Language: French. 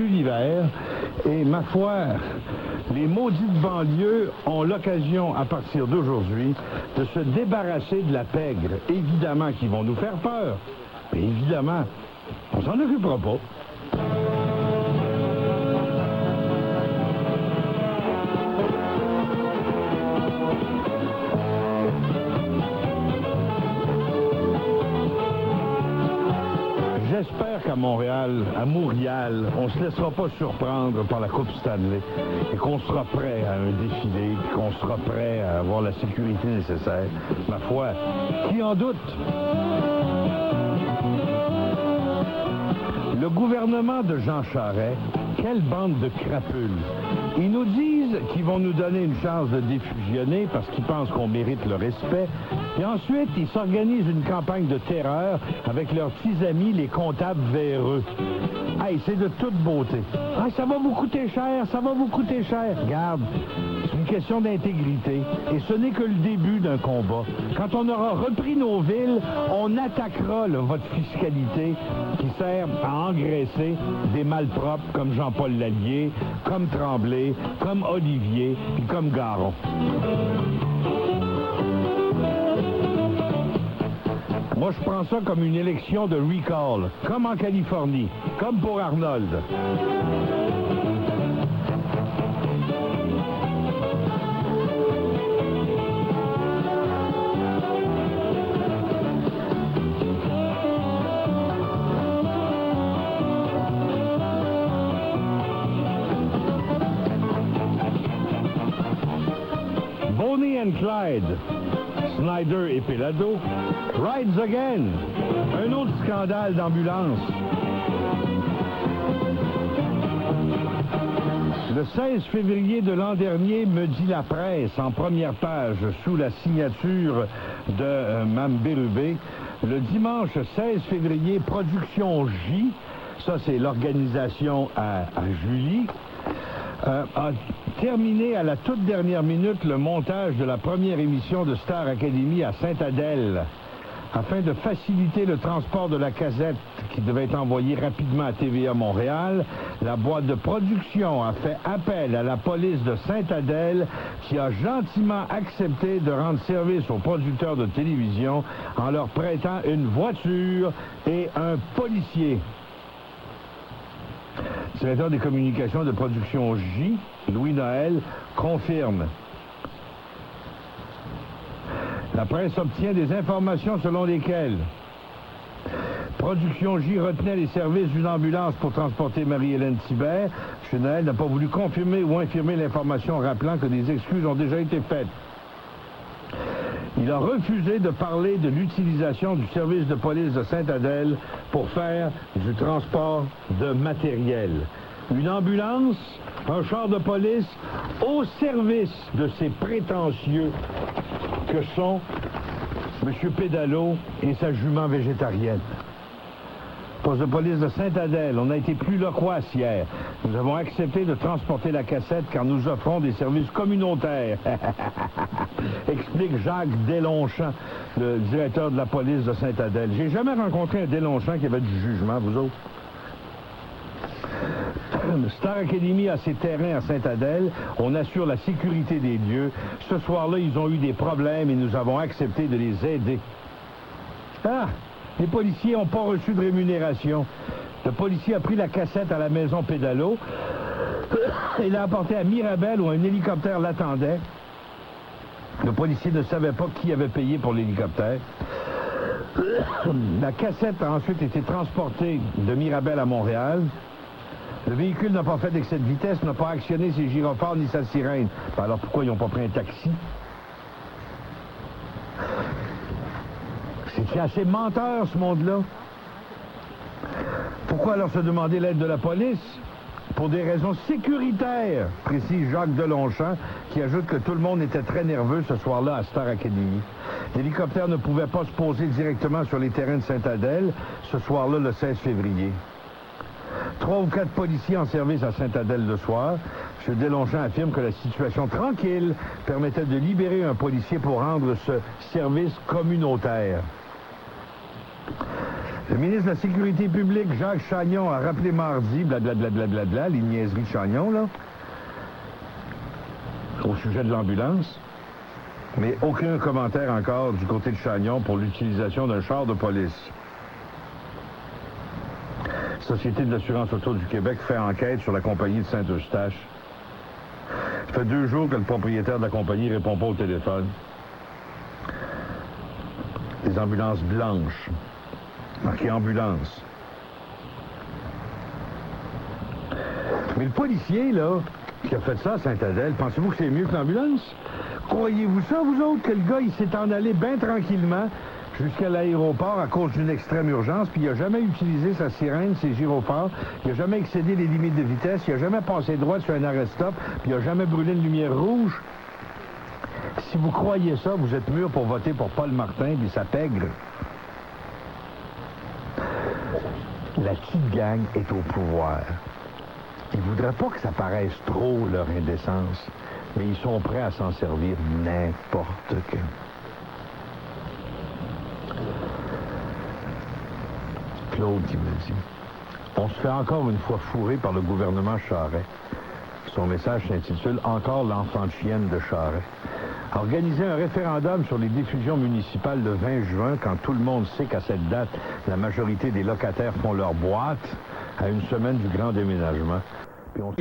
l'hiver et ma foi, les maudites banlieues ont l'occasion à partir d'aujourd'hui de se débarrasser de la pègre. Évidemment qu'ils vont nous faire peur, mais évidemment, on s'en occupera pas. J'espère qu'à Montréal, à Montréal, on ne se laissera pas surprendre par la Coupe Stanley et qu'on sera prêt à un défilé, qu'on sera prêt à avoir la sécurité nécessaire. Ma foi, qui en doute? Le gouvernement de Jean Charest, quelle bande de crapules! Ils nous disent qu'ils vont nous donner une chance de défusionner parce qu'ils pensent qu'on mérite le respect. Et ensuite, ils s'organisent une campagne de terreur avec leurs petits amis, les comptables véreux. Hey, c'est de toute beauté. Ah, ça va vous coûter cher, ça va vous coûter cher. Regarde, c'est une question d'intégrité. Et ce n'est que le début d'un combat. Quand on aura repris nos villes, on attaquera votre fiscalité qui sert à engraisser des malpropres comme Jean-Paul Lallier, comme Tremblay, comme Olivier, puis comme Garon. Moi, je prends ça comme une élection de recall, comme en Californie, comme pour Arnold. Bonnie and Clyde, Snyder et Pelado, Rides Again, un autre scandale d'ambulance. Le 16 février de l'an dernier, me dit la presse, en première page, sous la signature de Mme Bérubé, le dimanche 16 février, Production J, ça c'est l'organisation à Julie, a terminé à la toute dernière minute le montage de la première émission de Star Academy à Sainte-Adèle, afin de faciliter le transport de la cassette qui devait être envoyée rapidement à TVA Montréal. La boîte de production a fait appel à la police de Sainte-Adèle qui a gentiment accepté de rendre service aux producteurs de télévision en leur prêtant une voiture et un policier. Le directeur des communications de Production J, Louis Noël, confirme. La presse obtient des informations selon lesquelles Production J retenait les services d'une ambulance pour transporter Marie-Hélène Thibert. M. Noël n'a pas voulu confirmer ou infirmer l'information rappelant que des excuses ont déjà été faites. Il a refusé de parler de l'utilisation du service de police de Sainte-Adèle pour faire du transport de matériel. Une ambulance, un char de police au service de ces prétentieux que sont M. Pédalo et sa jument végétarienne. Poste de police de Sainte-Adèle, on a été plus loquace hier. Nous avons accepté de transporter la cassette car nous offrons des services communautaires. Explique Jacques Deslongchamps, le directeur de la police de Sainte-Adèle. J'ai jamais rencontré un Deslongchamps qui avait du jugement, vous autres. Star Academy a ses terrains à Sainte-Adèle. On assure la sécurité des lieux. Ce soir-là, ils ont eu des problèmes et nous avons accepté de les aider. Ah! Les policiers n'ont pas reçu de rémunération. Le policier a pris la cassette à la maison Pédalo et l'a apportée à Mirabel où un hélicoptère l'attendait. Le policier ne savait pas qui avait payé pour l'hélicoptère. La cassette a ensuite été transportée de Mirabel à Montréal. Le véhicule n'a pas fait d'excès de vitesse, n'a pas actionné ses gyrophares ni sa sirène. Alors pourquoi ils n'ont pas pris un taxi? C'est assez menteur, ce monde-là. Pourquoi alors se demander l'aide de la police? Pour des raisons sécuritaires, précise Jacques Deslongchamps, qui ajoute que tout le monde était très nerveux ce soir-là à Star Academy. L'hélicoptère ne pouvait pas se poser directement sur les terrains de Sainte-Adèle ce soir-là, le 16 février. 3 ou 4 policiers en service à Sainte-Adèle le soir. M. Deslongchamps affirme que la situation tranquille permettait de libérer un policier pour rendre ce service communautaire. Le ministre de la Sécurité publique, Jacques Chagnon, a rappelé mardi, blablabla, les niaiseries de Chagnon, là, au sujet de l'ambulance. Mais aucun commentaire encore du côté de Chagnon pour l'utilisation d'un char de police. Société de l'assurance auto du Québec fait enquête sur la compagnie de Saint-Eustache. Ça fait 2 jours que le propriétaire de la compagnie ne répond pas au téléphone. Des ambulances blanches. Marqué ambulance. Mais le policier, là, qui a fait ça à Saint-Adèle, pensez-vous que c'est mieux que l'ambulance? Croyez-vous ça, vous autres, que le gars, il s'est en allé bien tranquillement jusqu'à l'aéroport à cause d'une extrême urgence, puis il n'a jamais utilisé sa sirène, ses gyrophares, il n'a jamais excédé les limites de vitesse, il n'a jamais passé droit sur un arrêt-stop, puis il n'a jamais brûlé une lumière rouge? Si vous croyez ça, vous êtes mûr pour voter pour Paul Martin et sa pègre. La petite gang est au pouvoir. Ils ne voudraient pas que ça paraisse trop, leur indécence, mais ils sont prêts à s'en servir n'importe quand. Claude qui me dit « On se fait encore une fois fourrer par le gouvernement Charest. » Son message s'intitule « Encore l'enfant de chienne de Charest. » Organiser un référendum sur les diffusions municipales le 20 juin, quand tout le monde sait qu'à cette date, la majorité des locataires font leur boîte, à une semaine du grand déménagement. Puis on...